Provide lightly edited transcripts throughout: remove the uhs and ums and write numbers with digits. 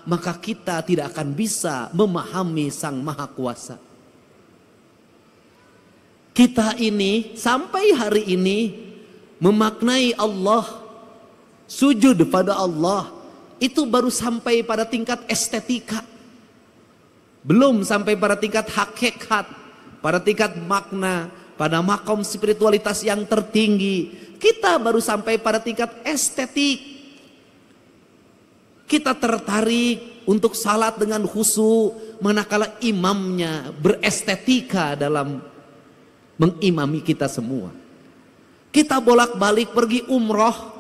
maka kita tidak akan bisa memahami Sang Maha Kuasa. Kita ini sampai hari ini memaknai Allah, sujud pada Allah, itu baru sampai pada tingkat estetika. Belum sampai pada tingkat hakikat, pada tingkat makna, pada makom spiritualitas yang tertinggi. Kita baru sampai pada tingkat estetik. Kita tertarik untuk salat dengan khusyuk, manakala imamnya berestetika dalam mengimami kita semua. Kita bolak-balik pergi umroh,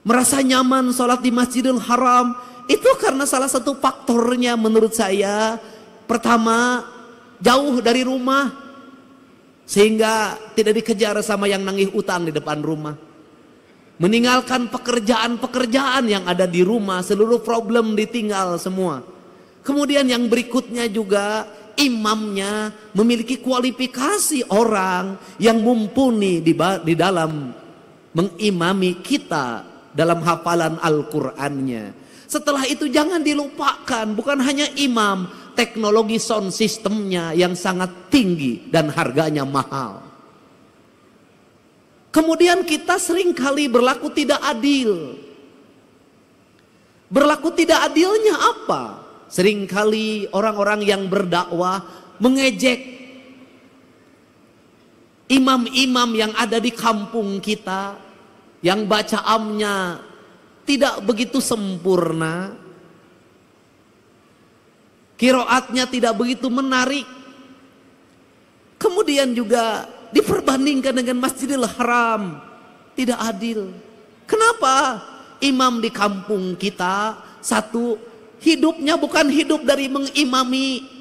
merasa nyaman sholat di Masjidil Haram. Itu karena salah satu faktornya menurut saya, pertama, jauh dari rumah, sehingga tidak dikejar sama yang nagih utang di depan rumah. Meninggalkan pekerjaan-pekerjaan yang ada di rumah, seluruh problem ditinggal semua. Kemudian yang berikutnya juga, imamnya memiliki kualifikasi orang yang mumpuni di dalam mengimami kita dalam hafalan Al-Qur'annya. Setelah itu jangan dilupakan, bukan hanya imam, teknologi sound systemnya yang sangat tinggi dan harganya mahal. Kemudian kita seringkali berlaku tidak adil. Berlaku tidak adilnya apa? Seringkali orang-orang yang berdakwah mengejek imam-imam yang ada di kampung kita, yang bacaannya tidak begitu sempurna, qiraatnya tidak begitu menarik. Kemudian juga diperbandingkan dengan Masjidil Haram, tidak adil. Kenapa? Imam di kampung kita, satu, hidupnya bukan hidup dari mengimami.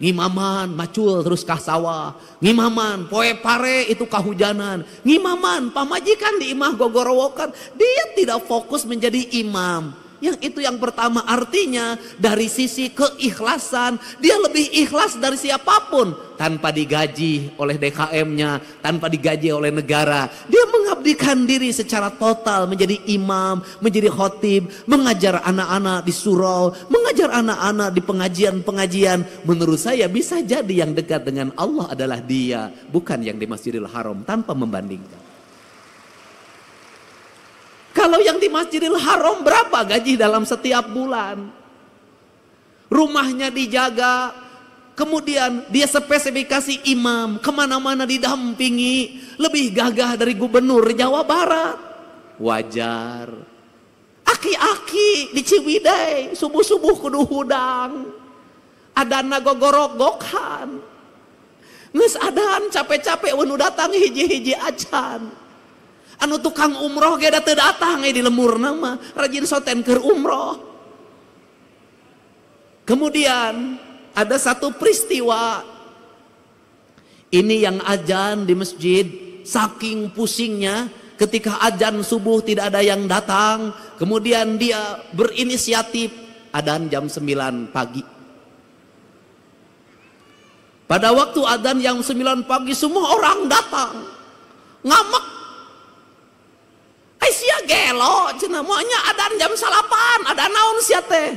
Ngimaman macul terus kah sawah, ngimaman poe pare itu kahujanan, ngimaman pamajikan di imah gogorowokan. Dia tidak fokus menjadi imam. Yang itu yang pertama, artinya dari sisi keikhlasan dia lebih ikhlas dari siapapun, tanpa digaji oleh DKM-nya, tanpa digaji oleh negara. Dia mengabdikan diri secara total menjadi imam, menjadi khotib, mengajar anak-anak di surau, mengajar anak-anak di pengajian-pengajian. Menurut saya bisa jadi yang dekat dengan Allah adalah dia, bukan yang di Masjidil Haram, tanpa membandingkan. Kalau yang di Masjidil Haram berapa gaji dalam setiap bulan? Rumahnya dijaga, kemudian dia spesifikasi imam, kemana-mana didampingi, lebih gagah dari gubernur Jawa Barat. Wajar. Aki-aki di Ciwidey, subuh-subuh kudu hudang. Adana gogorok-gokan. Nges adan capek-capek wenu datang hiji-hiji acan. Anu tukang umroh ge teu datang di lembur nama, rajin soten keur umroh. Kemudian ada satu peristiwa, ini yang azan di masjid, saking pusingnya ketika azan subuh tidak ada yang datang, kemudian dia berinisiatif adzan jam 9 pagi. Pada waktu adzan jam 9 pagi semua orang datang, ngamak. Sia gelo, cenah moanya adan jam 8, ada naon sia teh.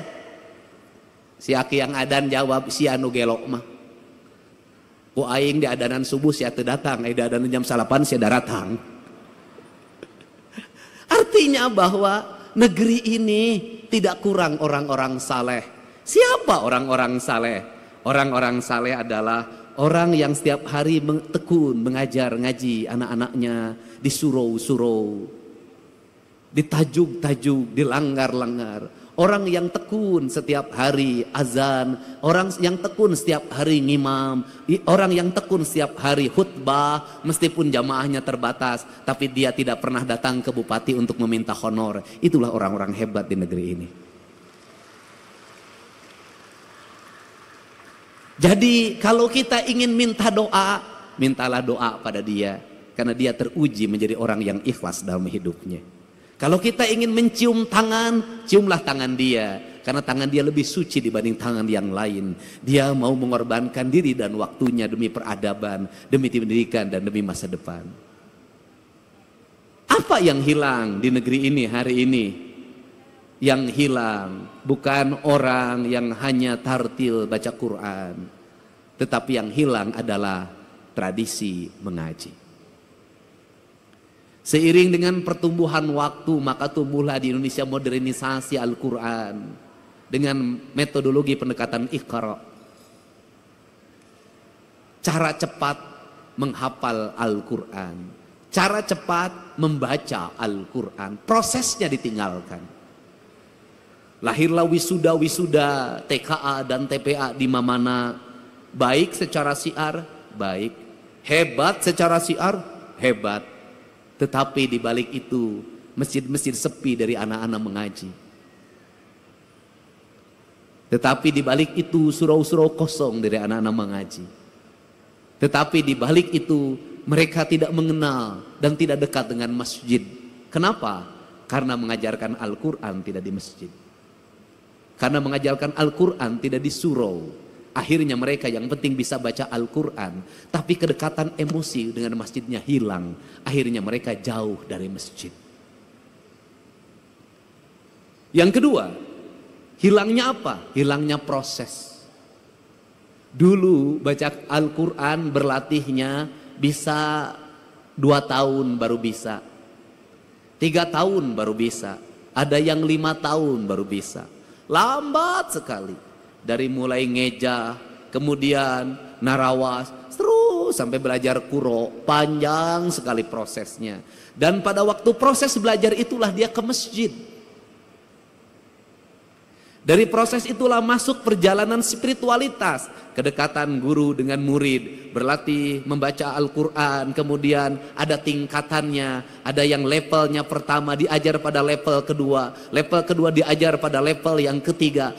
Si aki yang adan jawab, sia anu gelo mah. Ku aing di adanan subuh sia teu datang, di adanan jam 8 sia datang. Artinya bahwa negeri ini tidak kurang orang-orang saleh. Siapa orang-orang saleh? Orang-orang saleh adalah orang yang setiap hari tekun mengajar ngaji anak-anaknya di surau-surau, di tajuk-tajuk, di langgar-langgar. Orang yang tekun setiap hari azan, orang yang tekun setiap hari ngimam, orang yang tekun setiap hari khutbah, meskipun jamaahnya terbatas, tapi dia tidak pernah datang ke bupati untuk meminta honor. Itulah orang-orang hebat di negeri ini. Jadi kalau kita ingin minta doa, mintalah doa pada dia, karena dia teruji menjadi orang yang ikhlas dalam hidupnya. Kalau kita ingin mencium tangan, ciumlah tangan dia. Karena tangan dia lebih suci dibanding tangan yang lain. Dia mau mengorbankan diri dan waktunya demi peradaban, demi pendidikan, dan demi masa depan. Apa yang hilang di negeri ini hari ini? Yang hilang bukan orang yang hanya tartil baca Quran, tetapi yang hilang adalah tradisi mengaji. Seiring dengan pertumbuhan waktu, maka tumbuhlah di Indonesia modernisasi Al-Quran dengan metodologi pendekatan Iqra. Cara cepat menghafal Al-Quran, cara cepat membaca Al-Quran, prosesnya ditinggalkan. Lahirlah wisuda-wisuda TKA dan TPA di mana baik secara syiar, baik, hebat secara syiar, hebat. Tetapi di balik itu masjid-masjid sepi dari anak-anak mengaji. Tetapi di balik itu surau-surau kosong dari anak-anak mengaji. Tetapi di balik itu mereka tidak mengenal dan tidak dekat dengan masjid. Kenapa? Karena mengajarkan Al-Quran tidak di masjid. Karena mengajarkan Al-Quran tidak di surau. Akhirnya mereka yang penting bisa baca Al-Quran, tapi kedekatan emosi dengan masjidnya hilang. Akhirnya mereka jauh dari masjid. Yang kedua, hilangnya apa? Hilangnya proses. Dulu baca Al-Quran berlatihnya bisa 2 tahun baru bisa, 3 tahun baru bisa, ada yang 5 tahun baru bisa. Lambat sekali. Dari mulai ngeja, kemudian narawas, terus sampai belajar kuro, panjang sekali prosesnya. Dan pada waktu proses belajar itulah dia ke masjid. Dari proses itulah masuk perjalanan spiritualitas, kedekatan guru dengan murid, berlatih membaca Al-Quran, kemudian ada tingkatannya, ada yang levelnya pertama diajar pada level kedua diajar pada level yang ketiga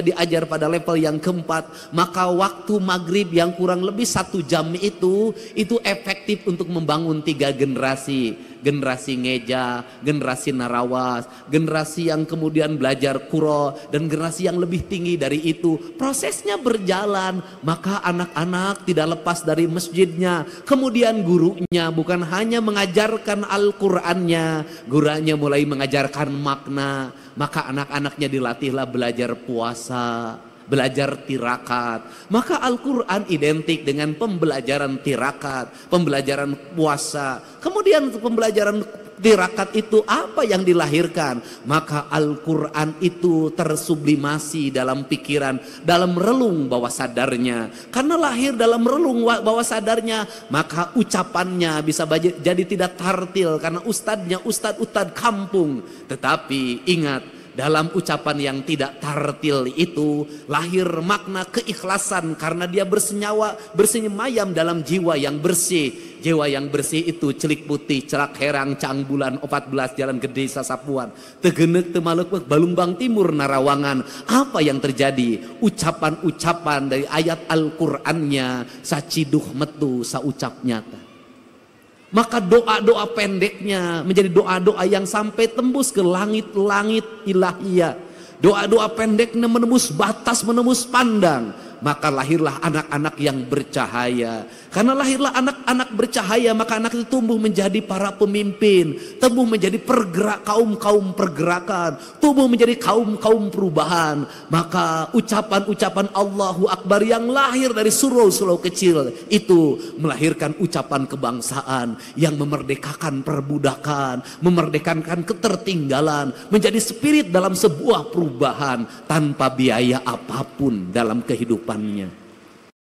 diajar pada level yang keempat. Maka waktu maghrib yang kurang lebih 1 jam itu efektif untuk membangun 3 generasi. Generasi ngeja, generasi narawas, generasi yang kemudian belajar kuro, dan generasi yang lebih tinggi dari itu. Prosesnya berjalan, maka anak-anak tidak lepas dari masjidnya. Kemudian gurunya bukan hanya mengajarkan Al-Qur'annya, gurunya mulai mengajarkan makna. Maka anak-anaknya dilatihlah belajar puasa, belajar tirakat. Maka Al-Quran identik dengan pembelajaran tirakat, pembelajaran puasa. Kemudian pembelajaran tirakat itu apa yang dilahirkan? Maka Al-Quran itu tersublimasi dalam pikiran, dalam relung bawah sadarnya. Karena lahir dalam relung bawah sadarnya, maka ucapannya bisa jadi tidak tartil karena ustadznya ustadz kampung. Tetapi ingat, dalam ucapan yang tidak tartil itu lahir makna keikhlasan karena dia bersenyamayam dalam jiwa yang bersih. Jiwa yang bersih itu celik putih, celak herang, cang bulan, 14 jalan gede sasapuan, tegenek temaluk balumbang timur narawangan. Apa yang terjadi? Ucapan-ucapan dari ayat Al-Qur'annya saciduh metu saucap nyata. Maka doa-doa pendeknya menjadi doa-doa yang sampai tembus ke langit-langit ilahiyah. Doa-doa pendeknya menembus batas, menembus pandang. Maka lahirlah anak-anak yang bercahaya. Karena lahirlah anak-anak bercahaya, maka anak itu tumbuh menjadi para pemimpin, tumbuh menjadi kaum-kaum pergerakan, tumbuh menjadi kaum-kaum perubahan. Maka ucapan-ucapan Allahu Akbar yang lahir dari surau-surau kecil itu melahirkan ucapan kebangsaan yang memerdekakan perbudakan, memerdekakan ketertinggalan, menjadi spirit dalam sebuah perubahan tanpa biaya apapun dalam kehidupannya.